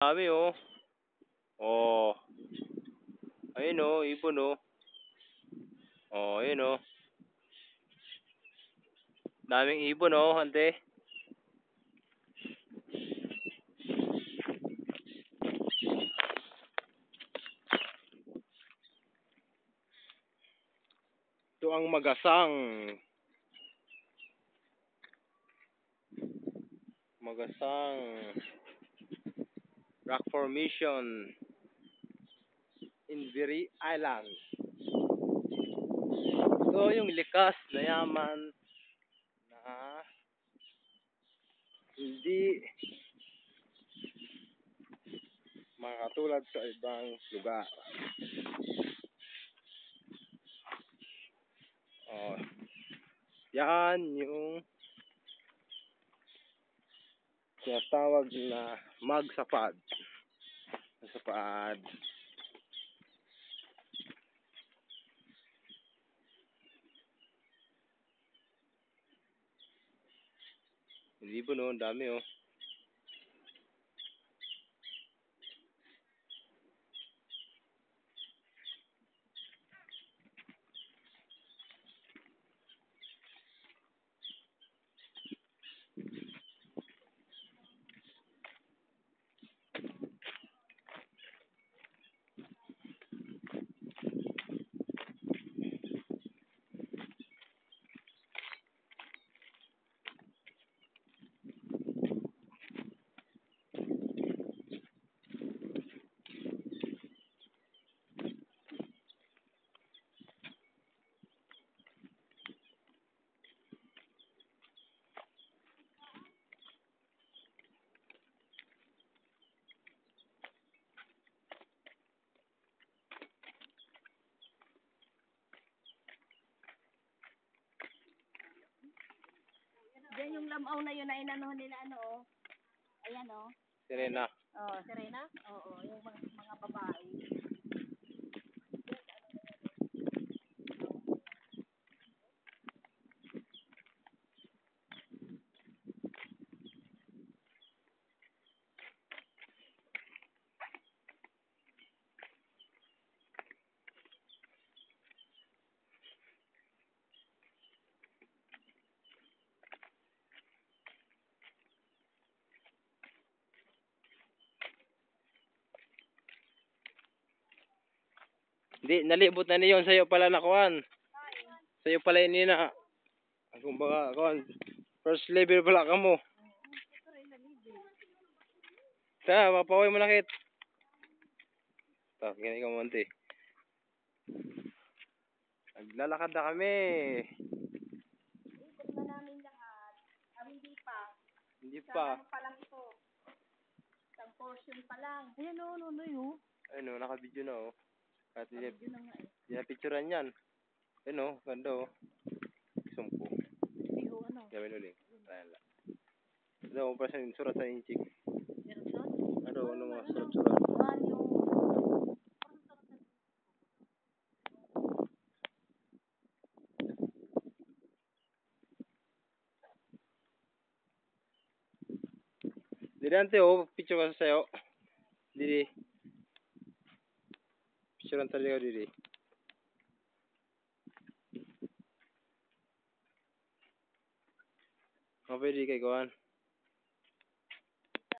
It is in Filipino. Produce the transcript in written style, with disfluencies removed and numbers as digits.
Dami oh. Oh. Ayun oh, ibon oh. Oh, ayun oh. Daming ibon oh, ante. Ito ang magasang. Magasang rock formation in Viri Island. Ito yung likas na yaman na hindi makatulad sa ibang lugar. Oh, yan yung tinatawag na magsapad. Magsapad. Hindi po no, ang dami oh. Diyan yung lamaw na yun na inanuhan nila ano oh. Ayan oh. Sirena. Oh, Serena? Oo, yung mga babae. Hindi, nalibot na niyon. Sa'yo pala nakuhan. Sa'yo pala yun na. Kung baka, kuhan. First level pala ka mo. Ta, mapaway mo nakit. Ta, ganyan ka mo ante. Naglalakad na kami. Ikot na namin lahat. Hindi pa. Hindi pa. Ano pa lang ito? Isang portion pa lang. Ayan o, ano yun? Ayun o, naka-video na o. At Yun na nga eh. dinapicturean yan. Ayun o, ganda o. Sumpo. Iyo ano? Gawin ulit. Ayan lang. Ano, pa sa surat sa inchik. Ano, mga surat-surat. Dili ante o, picture ka sa'yo. Dili. Picturean talaga dili. Mapwede kay kuhan.